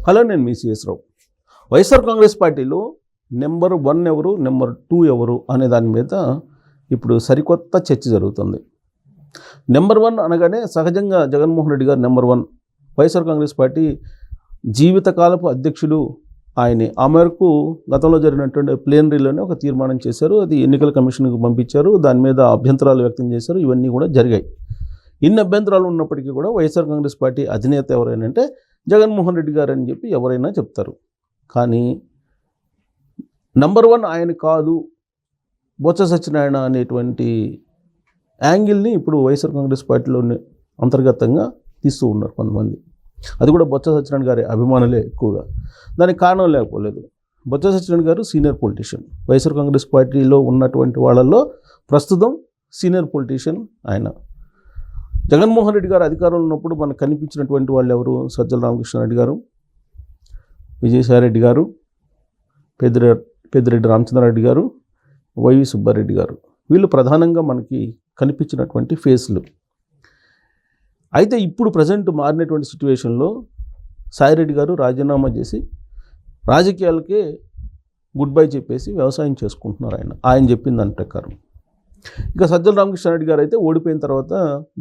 Hello, నేను మీ CS రావు. వైఎస్ఆర్ కాంగ్రెస్ పార్టీలో number 1 ఎవరు, నెంబర్ 2 ఎవరు అనే దాని మీద ఇప్పుడు సరికొత్త చర్చ జరుగుతుంది. నెంబర్ 1 అనగానే సహజంగా జగన్మోహన్ రెడ్డి గారు నెంబర్ 1. వైఎస్ఆర్ కాంగ్రెస్ పార్టీ జీవితకాలపు అధ్యక్షుడు ఆయనే. ఆ మేరకు గతంలో జరిగినటువంటి ప్లేనరీలోనే ఒక తీర్మానం చేశారు. అది ఎన్నికల కమిషన్కి పంపించారు. దాని మీద అభ్యంతరాలు వ్యక్తం చేశారు. ఇవన్నీ కూడా జరిగాయి. ఇన్ని అభ్యంతరాలు ఉన్నప్పటికీ కూడా వైఎస్ఆర్ కాంగ్రెస్ పార్టీ అధినేత ఎవరైనా అంటే జగన్మోహన్ రెడ్డి గారు అని చెప్పి ఎవరైనా చెప్తారు. కానీ నంబర్ 1 ఆయన కాదు, బొత్స సత్యనారాయణ అనేటువంటి యాంగిల్ని ఇప్పుడు వైఎస్ఆర్ కాంగ్రెస్ పార్టీలోని అంతర్గతంగా తీస్తూ ఉన్నారు కొంతమంది. అది కూడా బొత్స సత్యనారాయణ గారి అభిమానులే ఎక్కువగా. దానికి కారణం లేకపోలేదు. బొత్స సత్యనారాయణ గారు సీనియర్ పొలిటీషియన్. వైఎస్ఆర్ కాంగ్రెస్ పార్టీలో ఉన్నటువంటి వాళ్ళల్లో ప్రస్తుతం సీనియర్ పొలిటీషియన్ ఆయన. జగన్మోహన్ రెడ్డి గారు అధికారంలో ఉన్నప్పుడు మనకు కనిపించినటువంటి వాళ్ళు ఎవరు? సజ్జల రామకృష్ణారెడ్డి గారు, విజయసాయిరెడ్డి గారు, పెద్దిరెడ్డి రామచంద్రారెడ్డి గారు, వైవి సుబ్బారెడ్డి గారు. వీళ్ళు ప్రధానంగా మనకి కనిపించినటువంటి ఫేస్లు. అయితే ఇప్పుడు ప్రజెంట్ మారినటువంటి సిచ్యువేషన్లో సాయిరెడ్డి గారు రాజీనామా చేసి రాజకీయాలకే గుడ్ బై చెప్పేసి వ్యవసాయం చేసుకుంటున్నారు ఆయన చెప్పిన దాని ప్రకారం. ఇక సజ్జల రామకృష్ణారెడ్డి గారు అయితే ఓడిపోయిన తర్వాత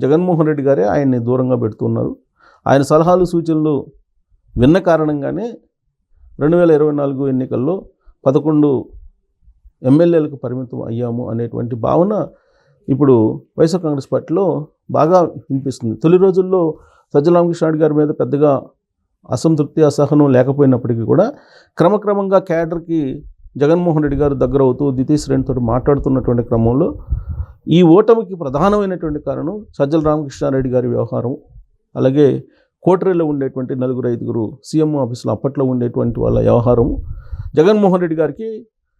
జగన్మోహన్ రెడ్డి గారే ఆయన్ని దూరంగా పెడుతున్నారు. ఆయన సలహాలు సూచనలు విన్న కారణంగానే 2024 ఎన్నికల్లో 11 ఎమ్మెల్యేలకు పరిమితం అయ్యాము అనేటువంటి భావన ఇప్పుడు వైఎస్ఆర్ కాంగ్రెస్ పార్టీలో బాగా వినిపిస్తుంది. తొలి రోజుల్లో సజ్జల రామకృష్ణారెడ్డి గారి మీద పెద్దగా అసంతృప్తి, అసహనం లేకపోయినప్పటికీ కూడా క్రమక్రమంగా క్యాడర్కి జగన్మోహన్ రెడ్డి గారు దగ్గర అవుతూ ద్వితీయ శ్రేణితో మాట్లాడుతున్నటువంటి క్రమంలో ఈ ఓటమికి ప్రధానమైనటువంటి కారణం సజ్జల రామకృష్ణారెడ్డి గారి వ్యవహారం. అలాగే కోటరీలో ఉండేటువంటి 4-5 సీఎం ఆఫీసులో అప్పట్లో ఉండేటువంటి వాళ్ళ వ్యవహారం జగన్మోహన్ రెడ్డి గారికి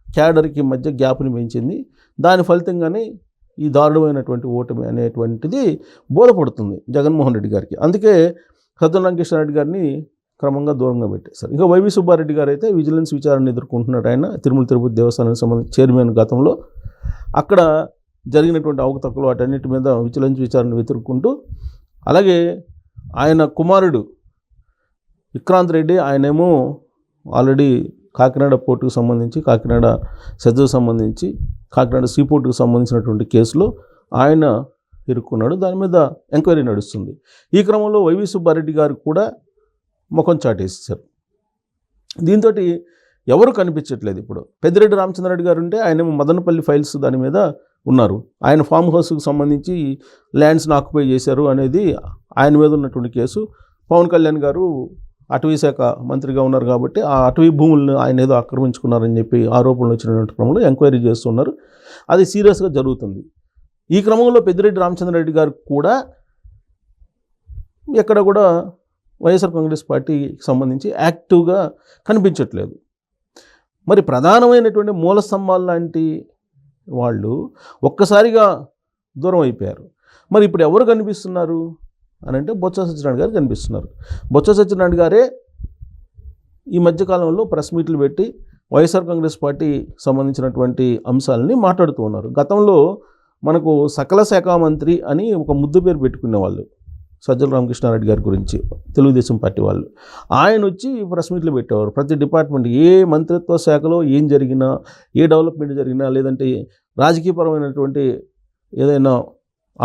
క్యాడర్కి మధ్య గ్యాప్ని పెంచింది. దాని ఫలితంగానే ఈ దారుణమైనటువంటి ఓటమి అనేటువంటిది బోధపడుతుంది జగన్మోహన్ రెడ్డి గారికి. అందుకే సజ్జల రామకృష్ణారెడ్డి గారిని క్రమంగా దూరంగా పెట్టేశారు. ఇంకా వైవి సుబ్బారెడ్డి గారు అయితే విజిలెన్స్ విచారణ ఎదుర్కొంటున్నారు. ఆయన తిరుమల తిరుపతి దేవస్థానానికి సంబంధించి చైర్మన్ గతంలో. అక్కడ జరిగినటువంటి అవకతవకలు వాటన్నిటి మీద విజిలెన్స్ విచారణ ఎదుర్కొంటూ, అలాగే ఆయన కుమారుడు విక్రాంత్ రెడ్డి, ఆయనేమో ఆల్రెడీ కాకినాడ పోర్టుకు సంబంధించి, కాకినాడ సెజ్కు సంబంధించి, కాకినాడ సీపోర్టుకు సంబంధించినటువంటి కేసులో ఆయన ఇరుక్కున్నాడు. దాని మీద ఎంక్వైరీ నడుస్తుంది. ఈ క్రమంలో వైవి సుబ్బారెడ్డి గారు కూడా ముఖం చాటేసేశారు. దీంతో ఎవరు కనిపించట్లేదు. ఇప్పుడు పెద్దిరెడ్డి రామచంద్రారెడ్డి గారు ఉంటే ఆయనేమో మదనపల్లి ఫైల్స్ దాని మీద ఉన్నారు. ఆయన ఫామ్ హౌస్కి సంబంధించి ల్యాండ్స్ని ఆక్యుపై చేశారు అనేది ఆయన మీద ఉన్నటువంటి కేసు. పవన్ కళ్యాణ్ గారు అటవీ శాఖ మంత్రిగా ఉన్నారు కాబట్టి ఆ అటవీ భూములను ఆయన ఏదో ఆక్రమించుకున్నారని చెప్పి ఆరోపణలు వచ్చినటువంటి క్రమంలో ఎంక్వైరీ చేస్తున్నారు. అది సీరియస్గా జరుగుతుంది. ఈ క్రమంలో పెద్దిరెడ్డి రామచంద్రారెడ్డి గారు కూడా ఎక్కడ కూడా వైఎస్ఆర్ కాంగ్రెస్ పార్టీకి సంబంధించి యాక్టివ్గా కనిపించట్లేదు. మరి ప్రధానమైనటువంటి మూల స్తంభాలు లాంటి వాళ్ళు ఒక్కసారిగా దూరం అయిపోయారు. మరి ఇప్పుడు ఎవరు కనిపిస్తున్నారు అని అంటే బొత్స సత్యనారాయణ గారు కనిపిస్తున్నారు. బొత్స సత్యనారాయణ గారే ఈ మధ్యకాలంలో ప్రెస్ మీట్లు పెట్టి వైఎస్ఆర్ కాంగ్రెస్ పార్టీ సంబంధించినటువంటి అంశాలని మాట్లాడుతూ ఉన్నారు. గతంలో మనకు సకల శాఖ మంత్రి అని ఒక ముద్దు పేరు పెట్టుకునేవాళ్ళు సజ్జల రామకృష్ణారెడ్డి గారి గురించి, తెలుగుదేశం పార్టీ వాళ్ళు. ఆయన వచ్చి ప్రెస్ మీట్లు పెట్టేవారు. ప్రతి డిపార్ట్మెంట్, ఏ మంత్రిత్వ శాఖలో ఏం జరిగినా, ఏ డెవలప్మెంట్ జరిగినా, లేదంటే రాజకీయపరమైనటువంటి ఏదైనా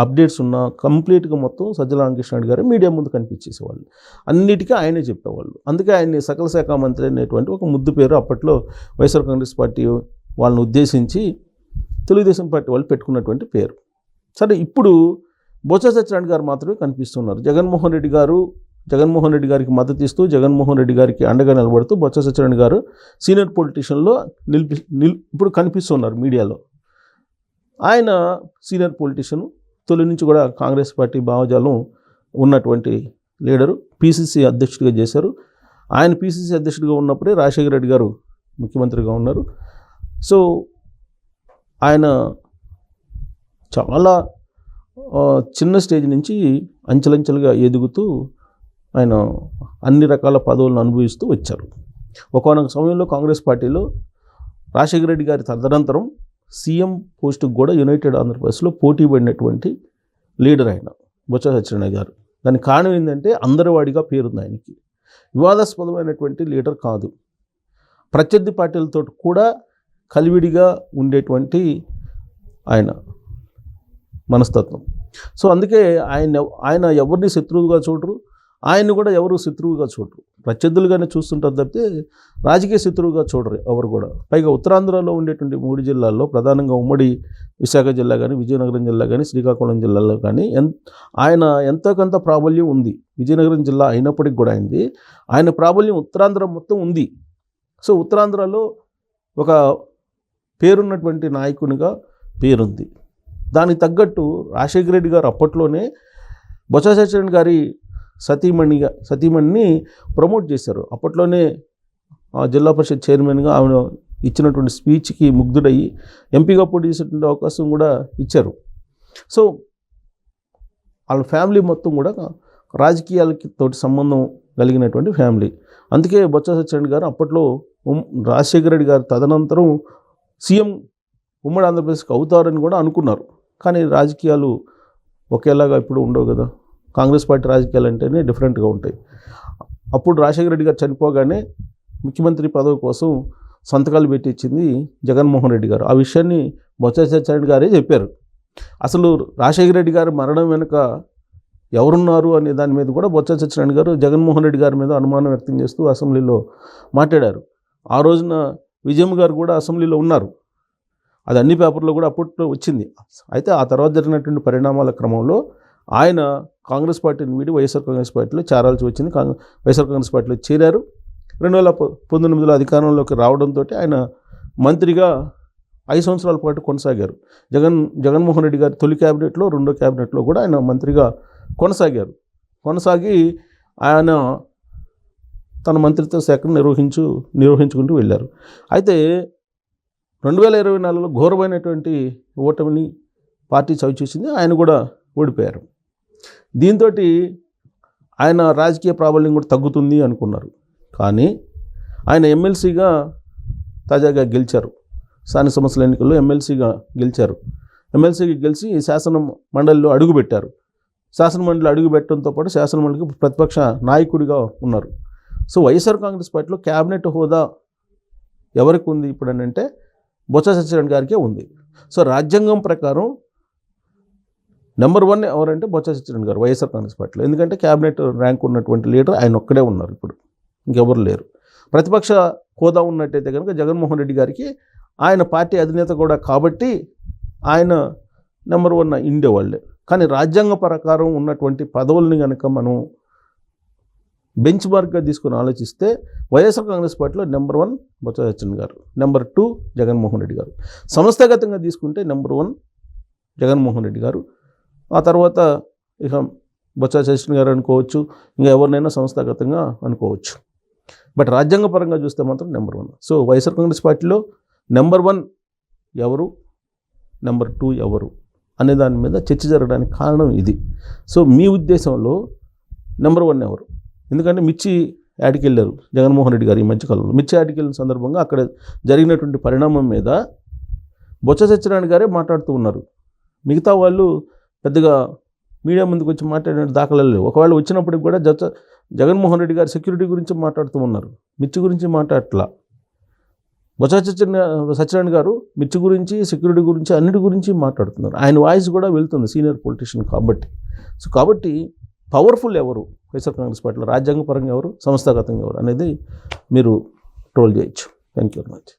అప్డేట్స్ ఉన్నా కంప్లీట్గా మొత్తం సజ్జల రామకృష్ణారెడ్డి గారు మీడియా ముందు కనిపించేసేవాళ్ళు. అన్నిటికీ ఆయనే చెప్పేవాళ్ళు. అందుకే ఆయన్ని సకల శాఖ మంత్రి అనేటువంటి ఒక ముద్దు పేరు అప్పట్లో వైఎస్ఆర్ కాంగ్రెస్ పార్టీ వాళ్ళని ఉద్దేశించి తెలుగుదేశం పార్టీ వాళ్ళు పెట్టుకున్నటువంటి పేరు. సరే, ఇప్పుడు బొత్స సత్యనారాయణ గారు మాత్రమే కనిపిస్తున్నారు. జగన్మోహన్ రెడ్డి గారికి మద్దతు ఇస్తూ, జగన్మోహన్ రెడ్డి గారికి అండగా నిలబడుతూ బొత్స సత్యనారాయణ గారు సీనియర్ పొలిటీషియన్లో ఇప్పుడు కనిపిస్తున్నారు మీడియాలో. ఆయన సీనియర్ పొలిటీషియన్, తొలి నుంచి కూడా కాంగ్రెస్ పార్టీ భావజాలం ఉన్నటువంటి లీడరు. పిసిసి అధ్యక్షుడిగా చేశారు. ఆయన పిసిసి అధ్యక్షుడిగా ఉన్నప్పుడే రాజశేఖర రెడ్డి గారు ముఖ్యమంత్రిగా ఉన్నారు. సో ఆయన చాలా చిన్న స్టేజ్ నుంచి అంచెలంచెలుగా ఎదుగుతూ ఆయన అన్ని రకాల పదవులను అనుభవిస్తూ వచ్చారు. ఒకానొక సమయంలో కాంగ్రెస్ పార్టీలో రాజశేఖర రెడ్డి గారి తదనంతరం సీఎం పోస్టుకు కూడా యునైటెడ్ ఆంధ్రప్రదేశ్లో పోటీ పడినటువంటి లీడర్ ఆయన బొత్స సత్యనారాయణ గారు. దానికి కారణం ఏంటంటే అందరివాడిగా పేరుంది ఆయనకి. వివాదాస్పదమైనటువంటి లీడర్ కాదు. ప్రత్యర్థి పార్టీలతో కూడా కలివిడిగా ఉండేటువంటి ఆయన మనస్తత్వం. సో అందుకే ఆయన ఎవరిని శత్రువుగా చూడరు, ఆయన్ని కూడా ఎవరు శత్రువుగా చూడరు. ప్రత్యర్థులుగానే చూస్తుంటారు తప్పితే రాజకీయ శత్రువుగా చూడరు ఎవరు కూడా. పైగా ఉత్తరాంధ్రలో ఉండేటువంటి 3 జిల్లాల్లో ప్రధానంగా ఉమ్మడి విశాఖ జిల్లా కానీ, విజయనగరం జిల్లా కానీ, శ్రీకాకుళం జిల్లాలో కానీ ఆయన ఎంతో కొంత ప్రాబల్యం ఉంది. విజయనగరం జిల్లా అయినప్పటికి కూడా ఆయన ప్రాబల్యం ఉత్తరాంధ్ర మొత్తం ఉంది. సో ఉత్తరాంధ్రలో ఒక పేరున్నటువంటి నాయకునిగా పేరుంది. దానికి తగ్గట్టు రాజశేఖర రెడ్డి గారు అప్పట్లోనే బొత్స సత్యనారాయణ గారి సతీమణిని ప్రమోట్ చేశారు. అప్పట్లోనే జిల్లా పరిషత్ చైర్మన్గా ఆమె ఇచ్చినటువంటి స్పీచ్కి ముగ్ధుడయ్యి ఎంపీగా పోటీ చేసేటువంటి అవకాశం కూడా ఇచ్చారు. సో వాళ్ళ ఫ్యామిలీ మొత్తం కూడా రాజకీయాలకి తోటి సంబంధం కలిగినటువంటి ఫ్యామిలీ. అందుకే బొత్స సత్యనారాయణ గారు అప్పట్లో రాజశేఖర రెడ్డి గారు తదనంతరం సీఎం ఉమ్మడి ఆంధ్రప్రదేశ్కి అవుతారని కూడా అనుకున్నారు. కానీ రాజకీయాలు ఒకేలాగా ఇప్పుడు ఉండవు కదా. కాంగ్రెస్ పార్టీ రాజకీయాలు అంటేనే డిఫరెంట్గా ఉంటాయి. అప్పుడు రాజశేఖర రెడ్డి గారు చనిపోగానే ముఖ్యమంత్రి పదవి కోసం సంతకాలు పెట్టి ఇచ్చింది జగన్మోహన్ రెడ్డి గారు. ఆ విషయాన్ని బొత్స సత్యనారాయణ గారే చెప్పారు. అసలు రాజశేఖర రెడ్డి గారి మరణం వెనుక ఎవరున్నారు అనే దాని మీద కూడా బొత్స సత్యనారాయణ గారు జగన్మోహన్ రెడ్డి గారి మీద అనుమానం వ్యక్తం చేస్తూ అసెంబ్లీలో మాట్లాడారు. ఆ రోజున విజయమ్మ గారు కూడా అసెంబ్లీలో ఉన్నారు. అది అన్ని పేపర్లో కూడా అప్పట్లో వచ్చింది. అయితే ఆ తర్వాత జరిగినటువంటి పరిణామాల క్రమంలో ఆయన కాంగ్రెస్ పార్టీని వీడి వైఎస్ఆర్ కాంగ్రెస్ పార్టీలో చేరాల్సి వచ్చింది. వైఎస్ఆర్ కాంగ్రెస్ పార్టీలో చేరారు. 2019లో అధికారంలోకి రావడంతో ఆయన మంత్రిగా 5 సంవత్సరాల పాటు కొనసాగారు. జగన్మోహన్ రెడ్డి గారి తొలి క్యాబినెట్లో, రెండో క్యాబినెట్లో కూడా ఆయన మంత్రిగా కొనసాగి ఆయన తన మంత్రిత్వ శాఖను నిర్వహించుకుంటూ వెళ్ళారు. అయితే 2024లో ఘోరమైనటువంటి ఓటమిని పార్టీ చవిచూసింది. ఆయన కూడా ఓడిపోయారు. దీంతో ఆయన రాజకీయ ప్రాబల్యం కూడా తగ్గుతుంది అనుకున్నారు. కానీ ఆయన ఎమ్మెల్సీగా తాజాగా గెలిచారు. స్థానిక సంస్థల ఎన్నికల్లో ఎమ్మెల్సీగా గెలిచారు. ఎమ్మెల్సీగా గెలిచి శాసన మండలిలో అడుగుపెట్టారు. శాసన మండలి అడుగుపెట్టడంతో పాటు శాసన మండలికి ప్రతిపక్ష నాయకుడిగా ఉన్నారు. సో వైఎస్ఆర్ కాంగ్రెస్ పార్టీలో క్యాబినెట్ హోదా ఎవరికి ఉంది ఇప్పుడు అని అంటే బొత్స సత్యనారాయణ గారికే ఉంది. సో రాజ్యాంగం ప్రకారం నెంబర్ 1 ఎవరంటే బొత్స సత్యనారాయణ గారు వైఎస్ఆర్ కాంగ్రెస్ పార్టీలో. ఎందుకంటే క్యాబినెట్ ర్యాంక్ ఉన్నటువంటి లీడర్ ఆయన ఒక్కడే ఉన్నారు, ఇప్పుడు ఇంకెవరు లేరు. ప్రతిపక్ష హోదా ఉన్నట్టయితే కనుక జగన్మోహన్ రెడ్డి గారికి ఆయన పార్టీ అధినేత కూడా కాబట్టి ఆయన నెంబర్ 1 ఉండేవాళ్ళే. కానీ రాజ్యాంగ ప్రకారం ఉన్నటువంటి పదవుల్ని కనుక మనం బెంచ్ మార్క్గా తీసుకుని ఆలోచిస్తే వైఎస్ఆర్ కాంగ్రెస్ పార్టీలో నెంబర్ 1 బొత్స సత్యనారాయణ గారు, నెంబర్ 2 జగన్మోహన్ రెడ్డి గారు. సంస్థాగతంగా తీసుకుంటే నెంబర్ 1 జగన్మోహన్ రెడ్డి గారు, ఆ తర్వాత ఇక బొత్స సత్యనారాయణ గారు అనుకోవచ్చు, ఇంకా ఎవరినైనా సంస్థాగతంగా అనుకోవచ్చు. బట్ రాజ్యాంగపరంగా చూస్తే మాత్రం నెంబర్ 1. సో వైఎస్ఆర్ కాంగ్రెస్ పార్టీలో నెంబర్ 1 ఎవరు, నెంబర్ 2 ఎవరు అనే దాని మీద చర్చ జరగడానికి కారణం ఇది. సో మీ ఉద్దేశంలో నెంబర్ 1 ఎవరు? ఎందుకంటే మిర్చి యాడికి వెళ్ళారు జగన్మోహన్ రెడ్డి గారు ఈ మధ్యకాలంలో. మిర్చి యాడికి వెళ్ళిన సందర్భంగా అక్కడ జరిగినటువంటి పరిణామం మీద బొత్స సత్యనారాయణ గారే మాట్లాడుతూ ఉన్నారు. మిగతా వాళ్ళు పెద్దగా మీడియా ముందుకు వచ్చి మాట్లాడిన దాఖలాలు లేవు. ఒకవేళ వచ్చినప్పటికి కూడా జగన్మోహన్ రెడ్డి గారి సెక్యూరిటీ గురించి మాట్లాడుతూ ఉన్నారు, మిర్చి గురించి మాట్లాడట్లా. బొత్స సత్యనారాయణ గారు మిర్చి గురించి, సెక్యూరిటీ గురించి, అన్నిటి గురించి మాట్లాడుతున్నారు. ఆయన వాయిస్ కూడా వెళ్తుంది సీనియర్ పొలిటీషియన్ కాబట్టి. సో కాబట్టి పవర్ఫుల్ ఎవరు వైఎస్ఆర్ కాంగ్రెస్ పార్టీలో, రాజ్యాంగపరంగా ఎవరు, సంస్థాగతంగా ఎవరు అనేది మీరు ట్రోల్ చేయొచ్చు. Thank you very much.